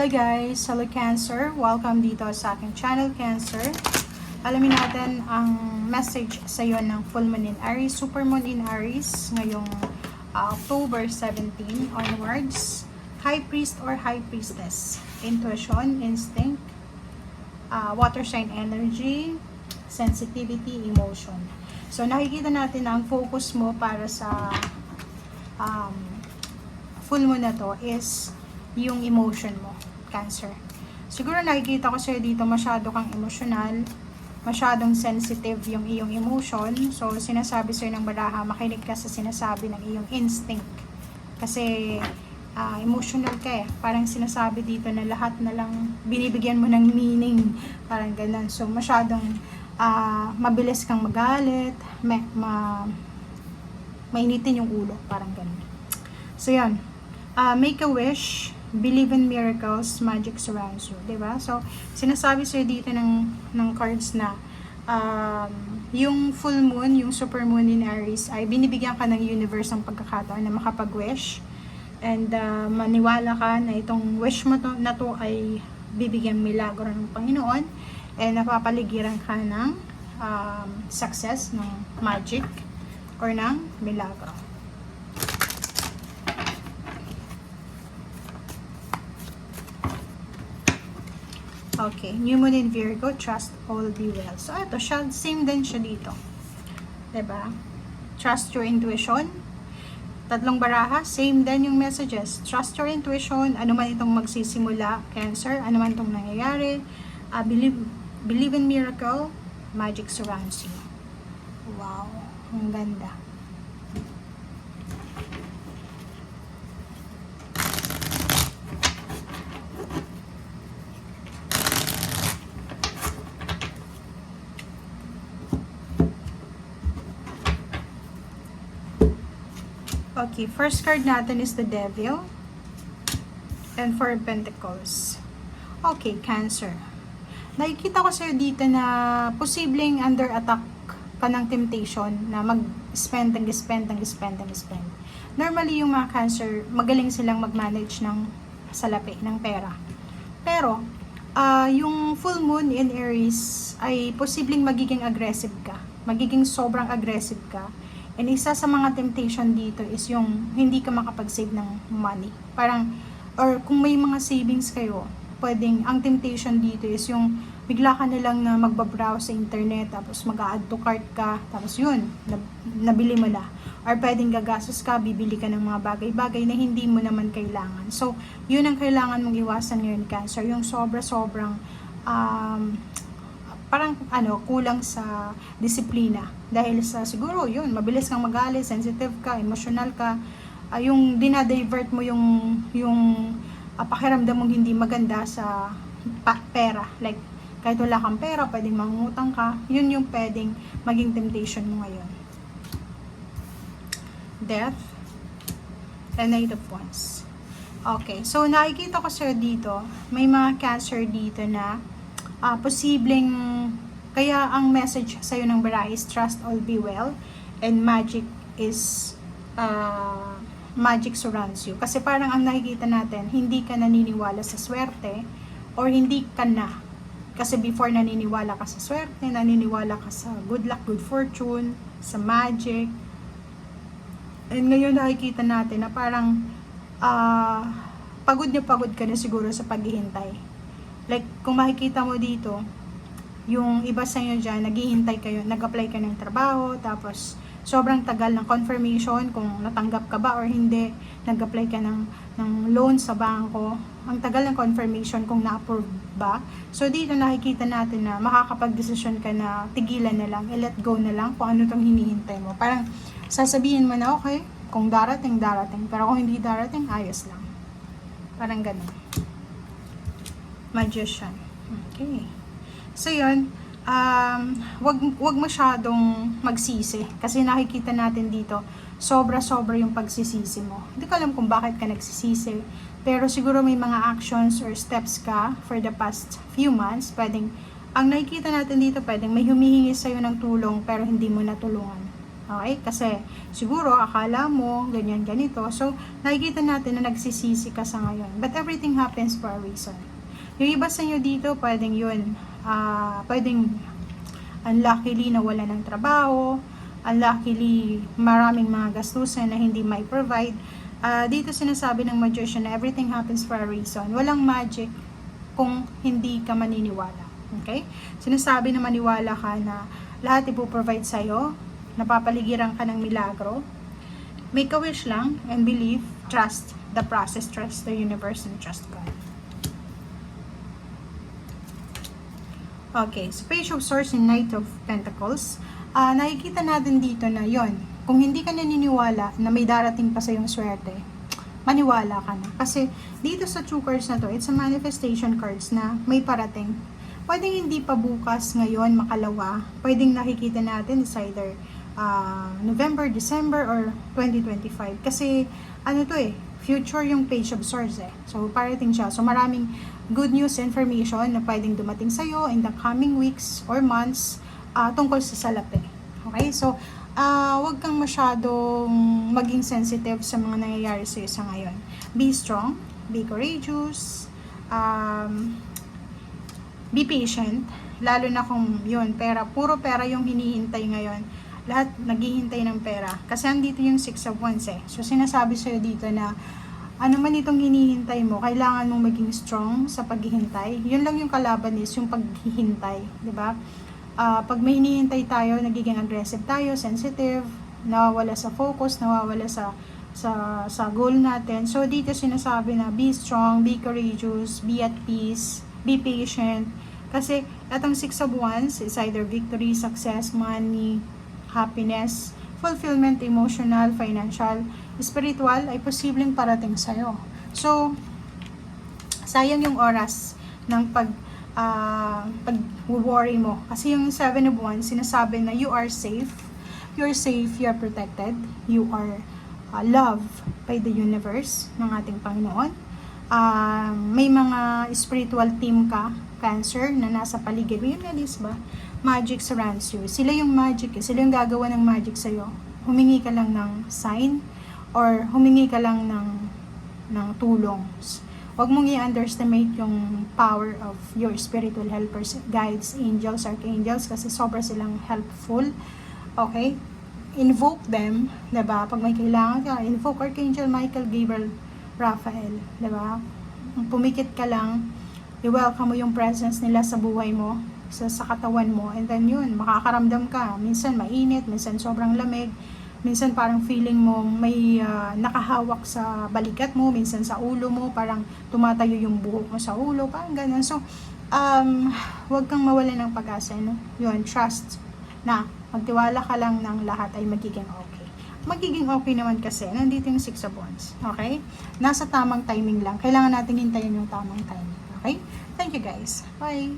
Hello guys! Hello Cancer! Welcome dito sa aking channel Cancer. Alamin natin ang message sa iyo ng Full Moon in Aries, Super Moon in Aries ngayong October 17 onwards. High Priest or High Priestess. Intuition, Instinct, Water Sign Energy, Sensitivity, Emotion. So nakikita natin na ang focus mo para sa full moon na to is yung emotion mo, Cancer. Siguro nakikita ko sa'yo dito masyado kang emotional, masyadong sensitive yung iyong emotion. So, sinasabi sa'yo ng baraha, makinig ka sa sinasabi ng iyong instinct. Kasi, emotional ka eh. Parang sinasabi dito na lahat na lang binibigyan mo ng meaning. Parang ganun. So, masyadong mabilis kang magalit, mainitin yung ulo. Parang ganun. So, yan. Make a wish. Believe in miracles, magic surrounds you, diba? So, sinasabi sa'yo dito ng cards na yung full moon, yung super moon in Aries, ay binibigyan ka ng universe ng pagkakataon na makapag-wish. And maniwala ka na itong wish mo na to ay bibigyan milagro ng Panginoon. And napapaligiran ka ng success, ng magic, or ng milagro. Okay, New Moon in Virgo, trust all be well. So, ito siya, same din siya dito. Diba? Trust your intuition. Tatlong baraha, same din yung messages. Trust your intuition, ano man itong magsisimula, Cancer, ano man itong nangyayari. Believe in miracle, magic surrounds you. Wow, ang ganda. Okay, first card natin is the Devil and Four of Pentacles. Okay, Cancer. Nakikita ko sa'yo dito na posibleng under attack ka ng temptation na mag-spend. Normally, yung mga Cancer, magaling silang mag-manage ng salapi, ng pera. Pero, yung full moon in Aries ay posibleng magiging aggressive ka. Magiging sobrang aggressive ka. And isa sa mga temptation dito is yung hindi ka makapag-save ng money. Parang, or kung may mga savings kayo, pwedeng, ang temptation dito is yung bigla ka na lang na magbabrowse sa internet, tapos mag-add to cart ka, tapos yun, nabili mo na. Or pwedeng gagastos ka, bibili ka ng mga bagay-bagay na hindi mo naman kailangan. So, yun ang kailangan mong iwasan ngayon, Cancer. Yung sobra-sobrang, parang kulang sa disiplina dahil sa siguro yun, mabilis kang magalit, sensitive ka, emotional ka, yung dinadivert mo yung pakiramdam mong hindi maganda sa pera, like kahit wala kang pera, pwedeng mangungutang ka, yun yung pwedeng maging temptation mo ngayon. Death and Knight of Wands. Okay, so nakikita ko sir dito, may mga Cancer dito na posibleng, kaya ang message sa'yo ng baraha is trust all be well and magic surrounds you. Kasi parang ang nakikita natin, hindi ka naniniwala sa swerte or hindi ka na. Kasi before naniniwala ka sa swerte, naniniwala ka sa good luck, good fortune, sa magic. And ngayon nakikita natin na parang pagod ka na siguro sa paghihintay. Like, kung makikita mo dito, yung iba sa inyo dyan, naghihintay kayo, nag-apply ka ng trabaho, tapos sobrang tagal ng confirmation kung natanggap ka ba or hindi, nag-apply ka ng loan sa bangko, ang tagal ng confirmation kung na-approve ba. So, dito nakikita natin na makakapag-desisyon ka na tigilan na lang, i-let go na lang kung ano itong hinihintay mo. Parang sasabihin mo na, okay, kung darating, pero kung hindi darating, ayos lang. Parang ganun. Magician. Okay. So, yun. Wag masyadong magsisi. Kasi nakikita natin dito, sobra-sobra yung pagsisisi mo. Hindi ko alam kung bakit ka nagsisisi. Pero siguro may mga actions or steps ka for the past few months. Pwedeng, ang nakikita natin dito, pwedeng may humihingi sa'yo ng tulong pero hindi mo natulungan. Okay? Kasi siguro akala mo ganyan ganito. So nakikita natin na nagsisisi ka sa ngayon. But everything happens for a reason. Yung iba sa inyo dito, pwedeng yun, pwedeng unluckily nawala ng trabaho, unluckily maraming mga gastusin na hindi may provide. Dito sinasabi ng magician na everything happens for a reason. Walang magic kung hindi ka maniniwala. Okay? Sinasabi na maniwala ka na lahat ipoprovide sa'yo, napapaligiran ka ng milagro. Make a wish lang and believe, trust the process, trust the universe, and trust God. Okay, so Page of Swords and Knight of Pentacles. Nakikita natin dito na yon. Kung hindi ka naniniwala na may darating pa sa yung swerte, maniwala ka na. Kasi dito sa two cards na to, it's a manifestation cards na may parating. Pwedeng hindi pa bukas, ngayon, makalawa. Pwedeng nakikita natin is either November, December, or 2025. Kasi, ano to future yung Page of Swords So, parating siya. So, maraming good news information na pwedeng dumating sa'yo in the coming weeks or months tungkol sa salapi. Okay? So, wag kang masyadong maging sensitive sa mga nangyayari sa'yo sa ngayon. Be strong, be courageous, be patient, lalo na kung yun, puro pera yung hinihintay ngayon. Lahat naghihintay ng pera. Kasi andito yung 6 of Wands So, sinasabi sa'yo dito na ano man itong hinihintay mo, kailangan mong maging strong sa paghihintay. Yun lang yung kalaban is yung paghihintay, di ba? Pag may hinihintay tayo, nagiging aggressive tayo, sensitive, nawawala sa focus, nawawala sa goal natin. So, dito sinasabi na be strong, be courageous, be at peace, be patient. Kasi, itong 6 of Wands is either victory, success, money, happiness, fulfillment, emotional, financial, spiritual, ay posibleng parating sa'yo. So, sayang yung oras ng pag-worry mo. Kasi yung 7 of Wands, sinasabi na you are safe, you're protected, you are loved by the universe ng ating Panginoon. May mga spiritual team ka, Cancer, na nasa paligid mo. Yun na, ba? Magic surrounds you. Sila yung magic, sila yung gagawa ng magic sa'yo. Humingi ka lang ng sign or humingi ka lang ng tulong. Huwag mong i-underestimate yung power of your spiritual helpers, guides, angels, archangels, kasi sobra silang helpful. Okay? Invoke them, diba? Pag may kailangan ka, invoke Archangel Michael, Gabriel, Raphael, diba? Pumikit ka lang, i-welcome mo yung presence nila sa buhay mo, sa katawan mo, and then yun, makakaramdam ka. Minsan mainit, minsan sobrang lamig, minsan parang feeling mo may nakahawak sa balikat mo, minsan sa ulo mo, parang tumatayo yung buhok mo sa ulo, parang ganun. So, huwag kang mawalan ng pag-asa, no? Yun, trust na magtiwala ka lang ng lahat ay magiging okay. Magiging okay naman kasi nandito yung 6 of Wands. Okay? Nasa tamang timing lang. Kailangan natin hintayin yung tamang timing. Okay? Thank you guys. Bye!